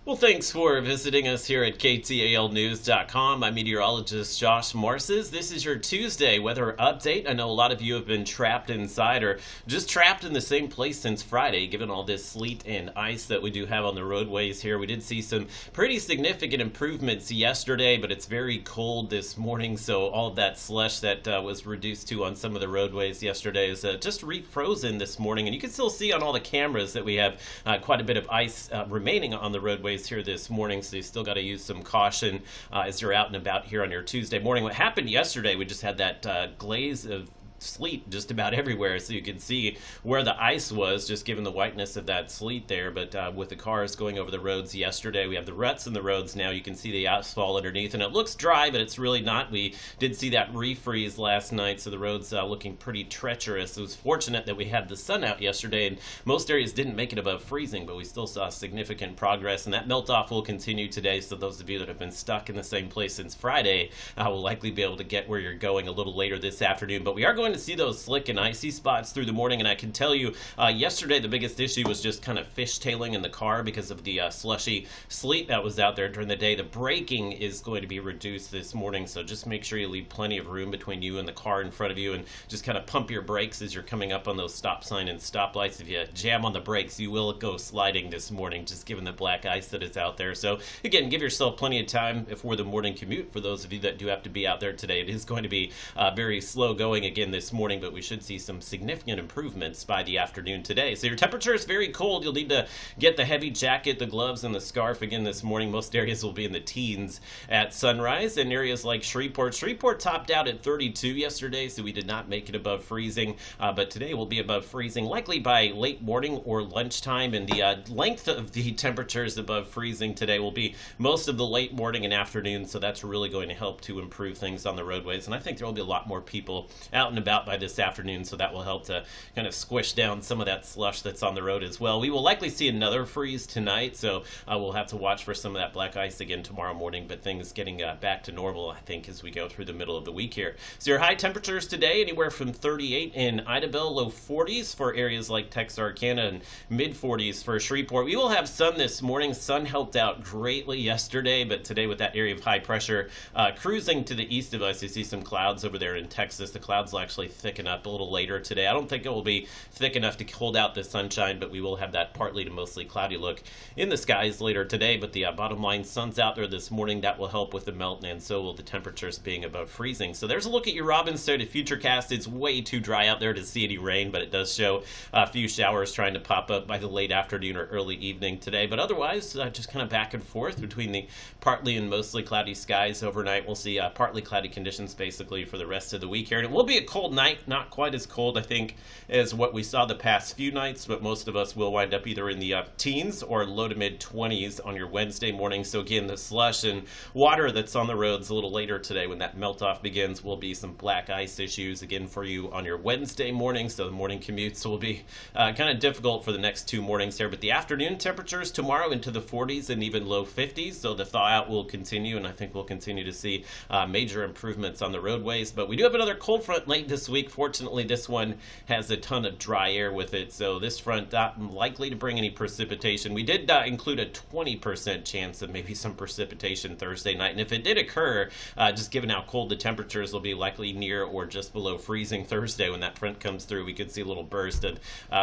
Well, thanks for visiting us here at KTALnews.com. I'm meteorologist Josh Marces. This is your Tuesday weather update. I know a lot of you have been trapped inside or just trapped in the same place since Friday, given all this sleet and ice that we do have on the roadways here. We did see some pretty significant improvements yesterday, but it's very cold this morning, so all of that slush that was reduced to on some of the roadways yesterday is just refrozen this morning. And you can still see on all the cameras that we have quite a bit of ice remaining on the roadways here this morning, so you still got to use some caution as you're out and about here on your Tuesday morning. What happened yesterday, we just had that glaze of sleet just about everywhere, so you can see where the ice was just given the whiteness of that sleet there. But with the cars going over the roads yesterday, we have the ruts in the roads now. You can see the asphalt underneath, and it looks dry, but it's really not. We did see that refreeze last night, so the roads looking pretty treacherous. It was fortunate that we had the sun out yesterday, and most areas didn't make it above freezing, but we still saw significant progress, and that melt-off will continue today. So those of you that have been stuck in the same place since Friday will likely be able to get where you're going a little later this afternoon. But we are going to see those slick and icy spots through the morning, and I can tell you yesterday the biggest issue was just kind of fishtailing in the car because of the slushy sleet that was out there during the day. The braking is going to be reduced this morning, so just make sure you leave plenty of room between you and the car in front of you, and just kind of pump your brakes as you're coming up on those stop sign and stoplights. If you jam on the brakes, you will go sliding this morning, just given the black ice that is out there. So again, give yourself plenty of time for the morning commute. For those of you that do have to be out there today, it is going to be very slow going again this morning, but we should see some significant improvements by the afternoon today. So your temperature is very cold. You'll need to get the heavy jacket, the gloves, and the scarf again this morning. Most areas will be in the teens at sunrise, and areas like Shreveport topped out at 32 yesterday, so we did not make it above freezing, but today will be above freezing likely by late morning or lunchtime, and the length of the temperatures above freezing today will be most of the late morning and afternoon, so that's really going to help to improve things on the roadways. And I think there will be a lot more people out and about by this afternoon, so that will help to kind of squish down some of that slush that's on the road as well. We will likely see another freeze tonight, so we'll have to watch for some of that black ice again tomorrow morning, but things getting back to normal, I think, as we go through the middle of the week here. So your high temperatures today, anywhere from 38 in Idabel, low 40s for areas like Texarkana, and mid 40s for Shreveport. We will have sun this morning. Sun helped out greatly yesterday, but today with that area of high pressure cruising to the east of us, you see some clouds over there in Texas. The clouds will actually thicken up a little later today. I don't think it will be thick enough to hold out the sunshine, but we will have that partly to mostly cloudy look in the skies later today. But the bottom line, sun's out there this morning. That will help with the melt, and so will the temperatures being above freezing. So there's a look at your Robin Soda Futurecast. It's way too dry out there to see any rain, but it does show a few showers trying to pop up by the late afternoon or early evening today. But otherwise, just kind of back and forth between the partly and mostly cloudy skies overnight. We'll see partly cloudy conditions basically for the rest of the week here. And it will be a cold night, not quite as cold, I think, as what we saw the past few nights, but most of us will wind up either in the teens or low to mid 20s on your Wednesday morning. So again, the slush and water that's on the roads a little later today when that melt-off begins will be some black ice issues again for you on your Wednesday morning. So the morning commutes will be kind of difficult for the next two mornings here, but the afternoon temperatures tomorrow into the 40s and even low 50s. So the thaw out will continue, and I think we'll continue to see major improvements on the roadways. But we do have another cold front late this week. Fortunately, this one has a ton of dry air with it, so this front not likely to bring any precipitation. We did include a 20% chance of maybe some precipitation Thursday night, and if it did occur, just given how cold the temperatures will be, likely near or just below freezing Thursday when that front comes through, we could see a little burst of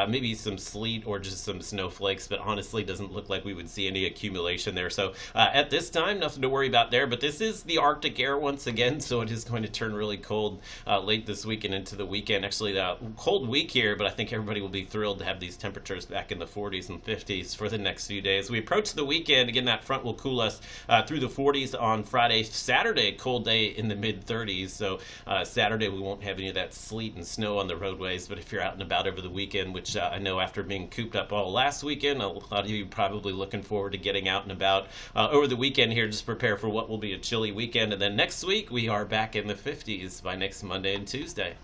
maybe some sleet or just some snowflakes, but honestly doesn't look like we would see any accumulation there. So at this time, nothing to worry about there, but this is the Arctic air once again, so it is going to turn really cold late this week and into the weekend. Actually, the cold week here, but I think everybody will be thrilled to have these temperatures back in the 40s and 50s for the next few days. We approach the weekend. Again, that front will cool us through the 40s on Friday. Saturday, cold day in the mid 30s. So Saturday, we won't have any of that sleet and snow on the roadways, but if you're out and about over the weekend, which I know after being cooped up all last weekend, a lot of you probably looking forward to getting out and about over the weekend here, just prepare for what will be a chilly weekend. And then next week, we are back in the 50s by next Monday and Tuesday.